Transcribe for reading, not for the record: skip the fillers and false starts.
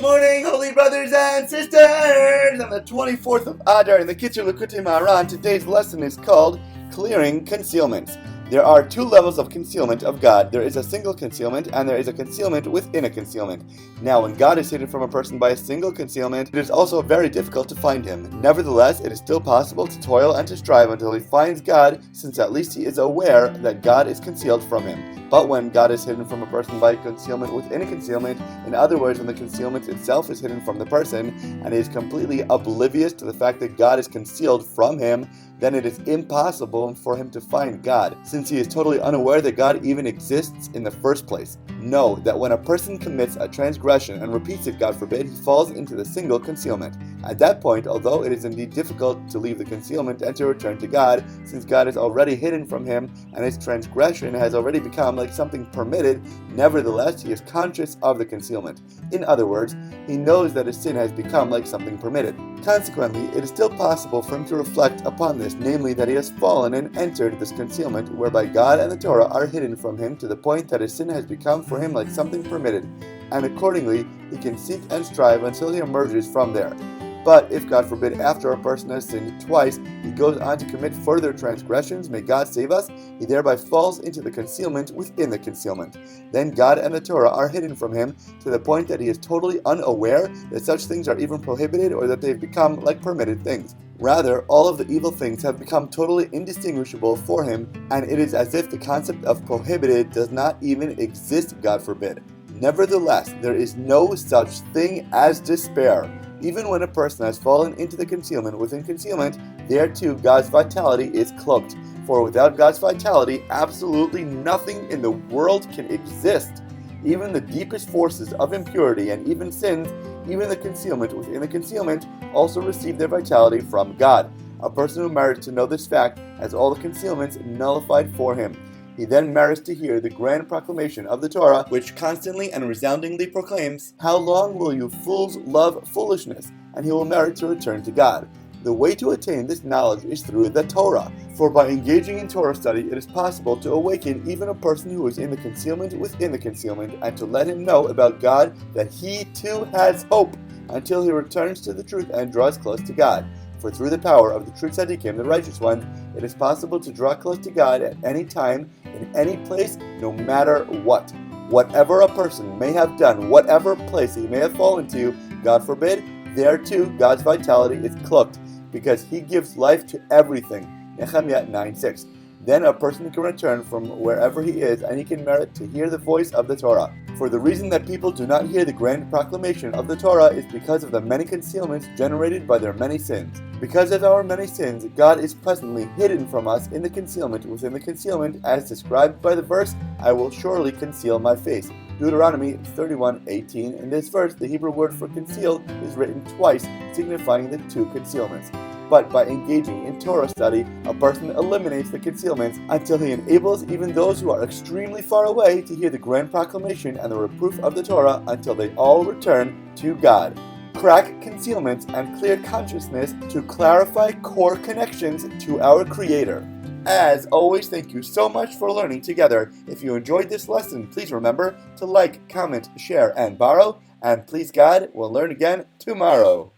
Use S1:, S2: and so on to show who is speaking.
S1: morning, holy brothers and sisters! On the 24th of ADAR in the Kitzur Likutei Moharan, today's lesson is called Clearing Concealments. There are two levels of concealment of God. There is a single concealment, and there is a concealment within a concealment. Now, when God is hidden from a person by a single concealment, it is also very difficult to find him. Nevertheless, it is still possible to toil and to strive until he finds God, since at least he is aware that God is concealed from him. But when God is hidden from a person by concealment within a concealment, in other words, when the concealment itself is hidden from the person, and he is completely oblivious to the fact that God is concealed from him, then it is impossible for him to find God, since he is totally unaware that God even exists in the first place. Know that when a person commits a transgression and repeats it, God forbid, he falls into the single concealment. At that point, although it is indeed difficult to leave the concealment and to return to God, since God is already hidden from him and his transgression has already become like something permitted, nevertheless he is conscious of the concealment. In other words, he knows that his sin has become like something permitted. Consequently, it is still possible for him to reflect upon this, namely that he has fallen and entered this concealment whereby God and the Torah are hidden from him to the point that his sin has become for him like something permitted, and accordingly he can seek and strive until he emerges from there. But if, God forbid, after a person has sinned twice, he goes on to commit further transgressions, may God save us, he thereby falls into the concealment within the concealment. Then God and the Torah are hidden from him to the point that he is totally unaware that such things are even prohibited or that they've become like permitted things. Rather, all of the evil things have become totally indistinguishable for him, and it is as if the concept of prohibited does not even exist, God forbid. Nevertheless, there is no such thing as despair. Even when a person has fallen into the concealment within concealment, there too God's vitality is cloaked. For without God's vitality, absolutely nothing in the world can exist. Even the deepest forces of impurity and even sins, even the concealment within the concealment, also receive their vitality from God. A person who merits to know this fact has all the concealments nullified for him. He then merits to hear the grand proclamation of the Torah, which constantly and resoundingly proclaims, "How long will you fools love foolishness?" And he will merit to return to God. The way to attain this knowledge is through the Torah, for by engaging in Torah study it is possible to awaken even a person who is in the concealment within the concealment, and to let him know about God that he too has hope, until he returns to the truth and draws close to God. For through the power of the true tzaddikim, the righteous ones, it is possible to draw close to God at any time, in any place, no matter what. Whatever a person may have done, whatever place he may have fallen to, God forbid, there too God's vitality is cloaked, because he gives life to everything. Nehemiah 9:6. Then a person can return from wherever he is, and he can merit to hear the voice of the Torah. For the reason that people do not hear the grand proclamation of the Torah is because of the many concealments generated by their many sins. Because of our many sins, God is presently hidden from us in the concealment within the concealment, as described by the verse, "I will surely conceal my face." Deuteronomy 31:18. In this verse, the Hebrew word for conceal is written twice, signifying the two concealments. But by engaging in Torah study, a person eliminates the concealments until he enables even those who are extremely far away to hear the grand proclamation and the reproof of the Torah until they all return to God. Crack concealments and clear consciousness to clarify core connections to our Creator. As always, thank you so much for learning together. If you enjoyed this lesson, please remember to like, comment, share, and borrow. And please God, we'll learn again tomorrow.